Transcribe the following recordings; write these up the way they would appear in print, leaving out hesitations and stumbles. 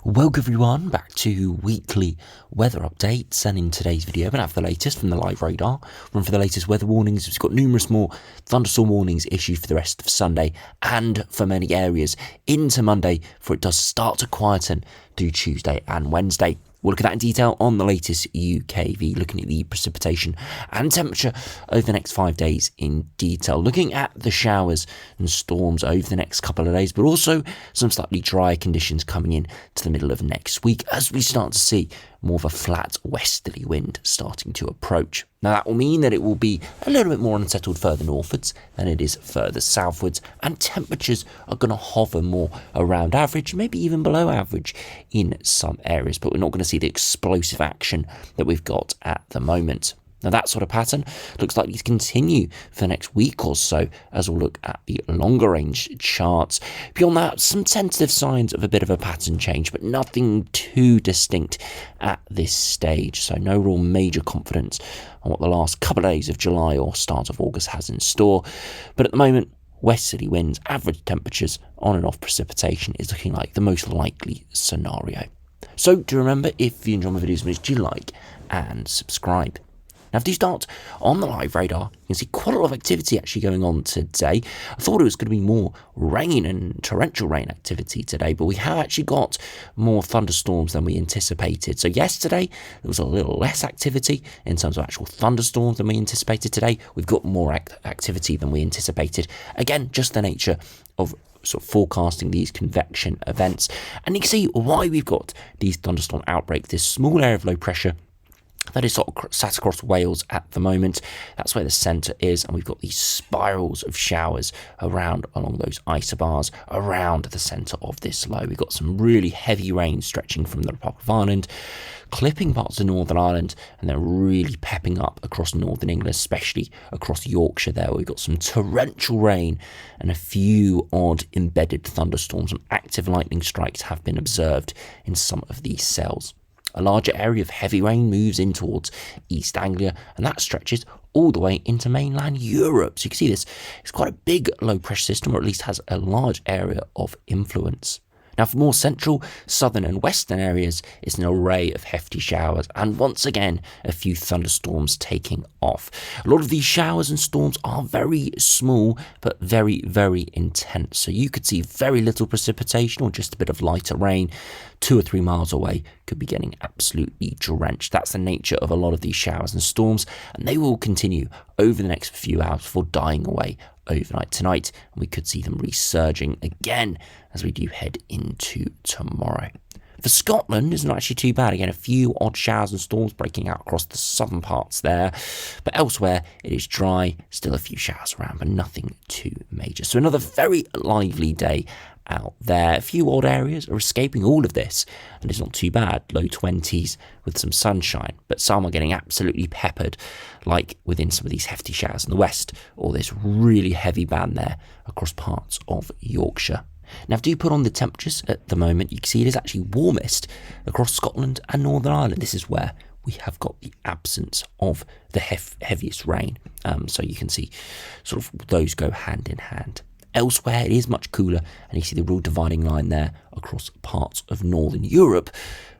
Welcome everyone back to weekly weather updates, and in today's video we're going to have the latest from the live radar. Run for the latest weather warnings. We've got numerous more thunderstorm warnings issued for the rest of Sunday and for many areas into Monday, for it does start to quieten through Tuesday and Wednesday. We'll look at that in detail on the latest UKV, looking at the precipitation and temperature over the next 5 days in detail, looking at the showers and storms over the next couple of days, but also some slightly drier conditions coming in to the middle of next week as we start to see more of a flat westerly wind starting to approach. Now that will mean that it will be a little bit more unsettled further northwards than it is further southwards, and temperatures are going to hover more around average, maybe even below average in some areas, but we're not going to see the explosive action that we've got at the moment. Now that sort of pattern looks likely to continue for the next week or so as we'll look at the longer range charts. Beyond that, some tentative signs of a bit of a pattern change, but nothing too distinct at this stage. So no real major confidence on what the last couple of days of July or start of August has in store. But at the moment, westerly winds, average temperatures, on and off precipitation is looking like the most likely scenario. So do remember, if you enjoy my videos, do like and subscribe. Now, if you start on the live radar, you can see quite a lot of activity actually going on today. I thought it was going to be more rain and torrential rain activity today, but we have actually got more thunderstorms than we anticipated. So yesterday, there was a little less activity in terms of actual thunderstorms than we anticipated. Today, we've got more activity than we anticipated. Again, just the nature of sort of forecasting these convection events. And you can see why we've got these thunderstorm outbreaks, this small area of low pressure that is sort of sat across Wales at the moment. That's where the centre is, and we've got these spirals of showers around along those isobars around the centre of this low. We've got some really heavy rain stretching from the Republic of Ireland, clipping parts of Northern Ireland, and then really pepping up across Northern England, especially across Yorkshire there. We've got some torrential rain and a few odd embedded thunderstorms. Some active lightning strikes have been observed in some of these cells. A larger area of heavy rain moves in towards East Anglia, and that stretches all the way into mainland Europe. So you can see this, it's quite a big low pressure system, or at least has a large area of influence. Now, for more central, southern and western areas, it's an array of hefty showers and once again, a few thunderstorms taking off. A lot of these showers and storms are very small, but very, very intense. So you could see very little precipitation or just a bit of lighter rain 2 or 3 miles away could be getting absolutely drenched. That's the nature of a lot of these showers and storms, and they will continue over the next few hours before dying away overnight tonight, and we could see them resurging again as we do head into tomorrow. For Scotland, it's not actually too bad. Again, a few odd showers and storms breaking out across the southern parts there, but elsewhere it is dry, still a few showers around, but nothing too major. So another very lively day out there. A few odd areas are escaping all of this, and it's not too bad. Low 20s with some sunshine, but some are getting absolutely peppered, like within some of these hefty showers in the west, or this really heavy band there across parts of Yorkshire. Now, if you put on the temperatures at the moment, you can see it is actually warmest across Scotland and Northern Ireland. This is where we have got the absence of the heaviest rain. So you can see sort of those go hand in hand. Elsewhere, it is much cooler, and you see the real dividing line there across parts of Northern Europe,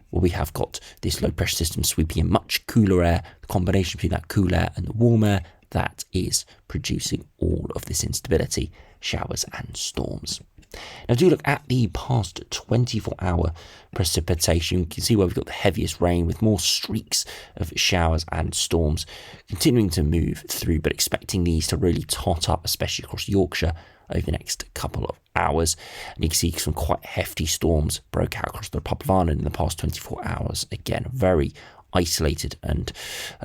where we have got this low pressure system sweeping in much cooler air. The combination between that cool air and the warm air, that is producing all of this instability, showers and storms. Now, do look at the past 24-hour precipitation. You can see where we've got the heaviest rain with more streaks of showers and storms continuing to move through, but expecting these to really tot up, especially across Yorkshire over the next couple of hours. And you can see some quite hefty storms broke out across the Republic of Ireland in the past 24 hours. Again, very isolated and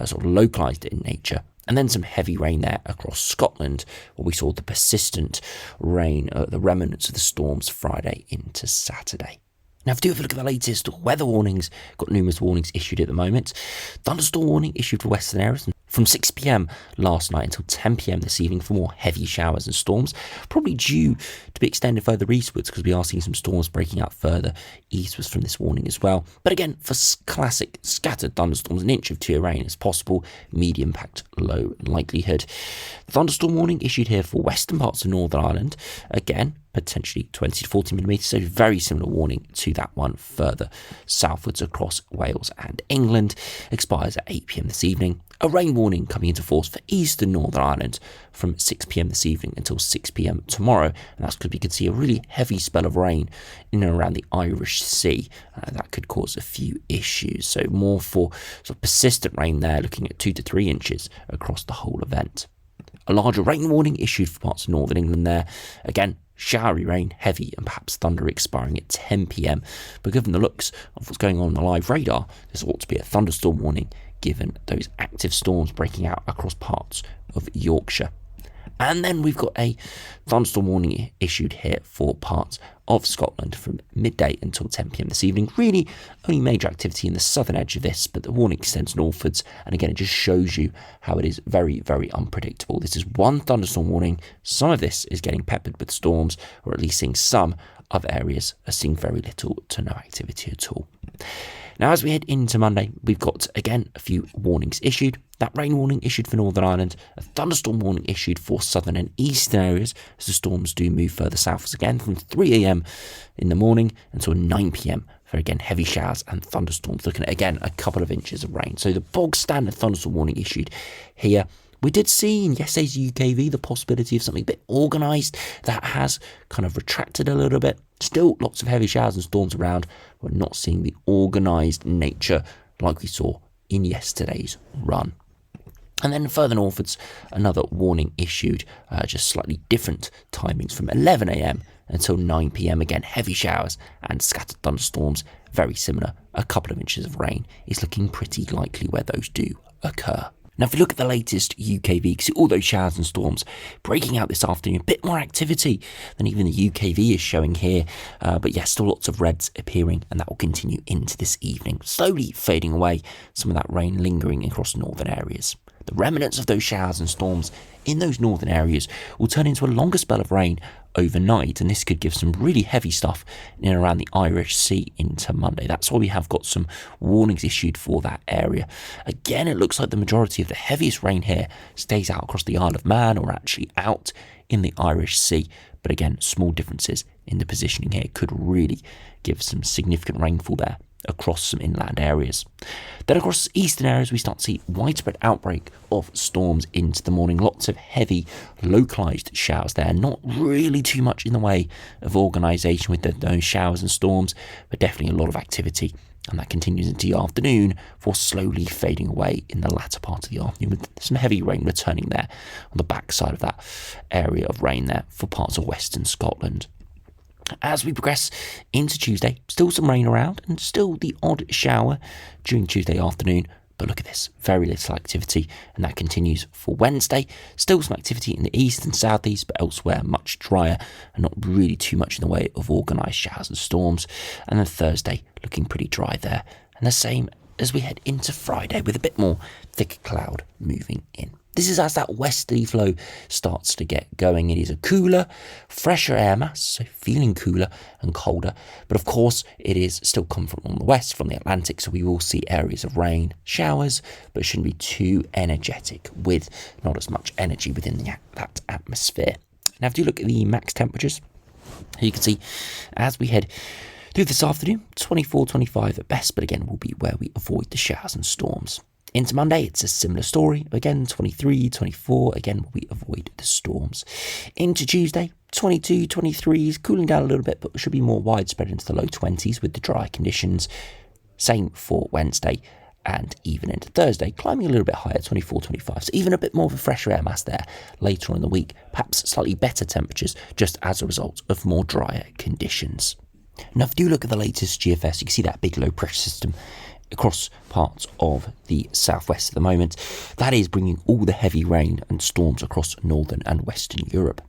sort of localised in nature. And then some heavy rain there across Scotland, where we saw the persistent rain, the remnants of the storms Friday into Saturday. Now, if you have a look at the latest weather warnings, got numerous warnings issued at the moment. Thunderstorm warning issued for western areas from 6 p.m. last night until 10 p.m. this evening for more heavy showers and storms, probably due to be extended further eastwards because we are seeing some storms breaking out further eastwards from this warning as well. But again, for classic scattered thunderstorms, an inch of clear rain is possible, medium impact, low likelihood. Thunderstorm warning issued here for western parts of Northern Ireland. Again, potentially 20 to 40 millimetres, so very similar warning to that one further southwards across Wales and England. Expires at 8 p.m. this evening. A rain warning coming into force for eastern Northern Ireland from 6 p.m. this evening until 6 p.m. tomorrow, and that's because we could see a really heavy spell of rain in and around the Irish Sea. That could cause a few issues, so more for sort of persistent rain there, looking at 2 to 3 inches across the whole event. A larger rain warning issued for parts of northern England there. Again, showery rain, heavy and perhaps thunder expiring at 10 p.m. But given the looks of what's going on the live radar, this ought to be a thunderstorm warning given those active storms breaking out across parts of Yorkshire. And then we've got a thunderstorm warning issued here for parts of Scotland from midday until 10 p.m. this evening. Really only major activity in the southern edge of this, but the warning extends northwards. And again, it just shows you how it is very, very unpredictable. This is one thunderstorm warning. Some of this is getting peppered with storms, or at least seeing some other areas are seeing very little to no activity at all. Now, as we head into Monday, we've got, again, a few warnings issued. That rain warning issued for Northern Ireland, a thunderstorm warning issued for southern and eastern areas as the storms do move further southwards again from 3 a.m. in the morning until 9 p.m. for, again, heavy showers and thunderstorms, looking at, again, a couple of inches of rain. So the bog standard thunderstorm warning issued here. We did see in yesterday's UKV the possibility of something a bit organised. That has kind of retracted a little bit. Still lots of heavy showers and storms around. We're not seeing the organised nature like we saw in yesterday's run. And then further northwards, another warning issued, just slightly different timings from 11 a.m. until 9 p.m. Again, heavy showers and scattered thunderstorms, very similar. A couple of inches of rain is looking pretty likely where those do occur. Now, if you look at the latest UKV, you can see all those showers and storms breaking out this afternoon. A bit more activity than even the UKV is showing here. But yeah, still lots of reds appearing, and that will continue into this evening, slowly fading away, some of that rain lingering across northern areas. The remnants of those showers and storms in those northern areas will turn into a longer spell of rain overnight, and this could give some really heavy stuff in and around the Irish Sea into Monday. That's why we have got some warnings issued for that area. Again, it looks like the majority of the heaviest rain here stays out across the Isle of Man, or actually out in the Irish Sea. But again, small differences in the positioning here could really give some significant rainfall there across some inland areas. Then across eastern areas, we start to see widespread outbreak of storms into the morning. Lots of heavy localised showers there. Not really too much in the way of organisation with those showers and storms, but definitely a lot of activity. And that continues into the afternoon before slowly fading away in the latter part of the afternoon, with some heavy rain returning there on the backside of that area of rain there for parts of western Scotland. As we progress into Tuesday, still some rain around and still the odd shower during Tuesday afternoon. But look at this, very little activity, and that continues for Wednesday. Still some activity in the east and southeast, but elsewhere much drier and not really too much in the way of organised showers and storms. And then Thursday looking pretty dry there. And the same as we head into Friday with a bit more thick cloud moving in. This is as that westerly flow starts to get going. It is a cooler, fresher air mass, so feeling cooler and colder. But of course, it is still coming from the west, from the Atlantic, so we will see areas of rain, showers, but it shouldn't be too energetic, with not as much energy within that atmosphere. Now, if you look at the max temperatures, you can see as we head through this afternoon, 24, 25 at best, but again, will be where we avoid the showers and storms. Into Monday, it's a similar story. Again, 23, 24. Again, we avoid the storms. Into Tuesday, 22, 23s, cooling down a little bit, but should be more widespread into the low 20s with the dry conditions. Same for Wednesday and even into Thursday, climbing a little bit higher, 24, 25. So even a bit more of a fresher air mass there later on in the week. Perhaps slightly better temperatures just as a result of more drier conditions. Now, if you do look at the latest GFS, you can see that big low pressure system across parts of the southwest at the moment. That is bringing all the heavy rain and storms across northern and western Europe.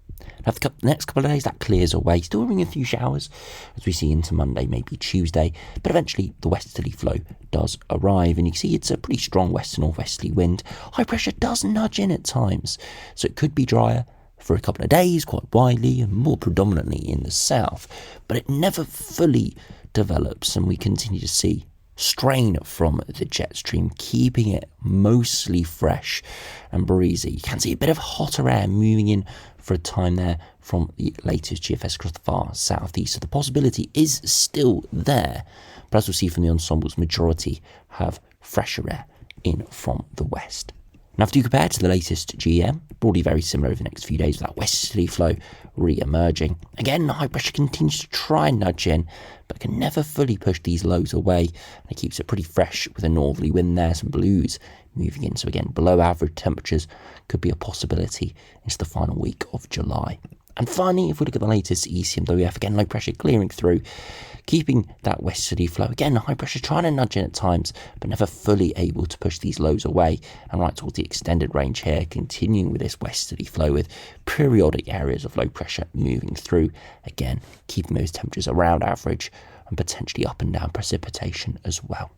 Now, the next couple of days, that clears away, still bringing a few showers as we see into Monday, maybe Tuesday, but eventually the westerly flow does arrive, and you can see it's a pretty strong west northwesterly wind. High pressure does nudge in at times, so it could be drier for a couple of days, quite widely and more predominantly in the south, but it never fully develops, and we continue to see strain from the jet stream, keeping it mostly fresh and breezy. You can see a bit of hotter air moving in for a time there from the latest GFS across the far southeast. So the possibility is still there, but as we'll see from the ensembles, majority have fresher air in from the west. Now, if you compare to the latest GEM, broadly very similar over the next few days with that westerly flow re-emerging. Again, high pressure continues to try and nudge in, but can never fully push these lows away. And it keeps it pretty fresh with a northerly wind there, some blues moving in. So again, below average temperatures could be a possibility into the final week of July. And finally, if we look at the latest ECMWF, again, low pressure clearing through, keeping that westerly flow. Again, high pressure trying to nudge in at times, but never fully able to push these lows away. And right towards the extended range here, continuing with this westerly flow with periodic areas of low pressure moving through. Again, keeping those temperatures around average and potentially up and down precipitation as well.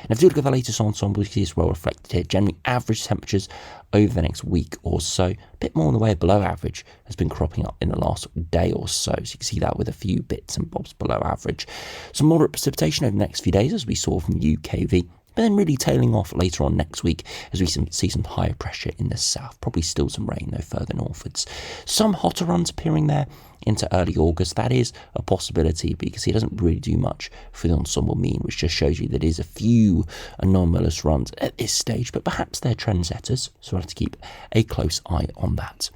And if you look at the latest ensemble, you see it's well reflected here. Generally, average temperatures over the next week or so, a bit more in the way of below average, has been cropping up in the last day or so. So you can see that with a few bits and bobs below average. Some moderate precipitation over the next few days, as we saw from UKV, but then really tailing off later on next week as we see some higher pressure in the south. Probably still some rain though further northwards. Some hotter runs appearing there into early August. That is a possibility, but you can see it doesn't really do much for the ensemble mean, which just shows you that it is a few anomalous runs at this stage, but perhaps they're trendsetters, so we'll have to keep a close eye on that.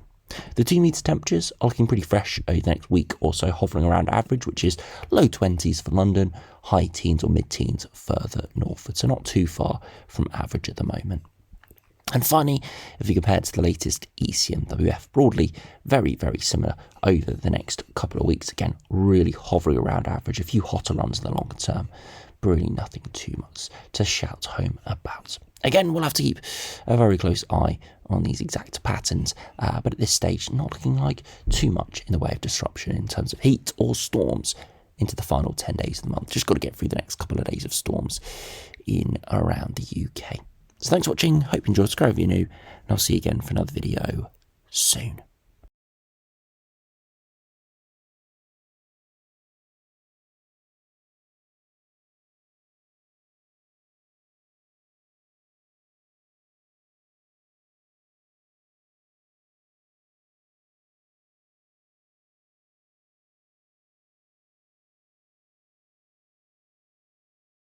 The 2 metre temperatures are looking pretty fresh over the next week or so, hovering around average, which is low 20s for London, high teens or mid-teens further northward, so not too far from average at the moment. And finally, if you compare it to the latest ECMWF, broadly very, very similar over the next couple of weeks. Again, really hovering around average, a few hotter runs in the longer term, but really nothing too much to shout home about. Again, we'll have to keep a very close eye on these exact patterns, but at this stage, not looking like too much in the way of disruption in terms of heat or storms into the final 10 days of the month. Just got to get through the next couple of days of storms in around the UK. So thanks for watching, hope you enjoyed, subscribe if you're new, and I'll see you again for another video soon.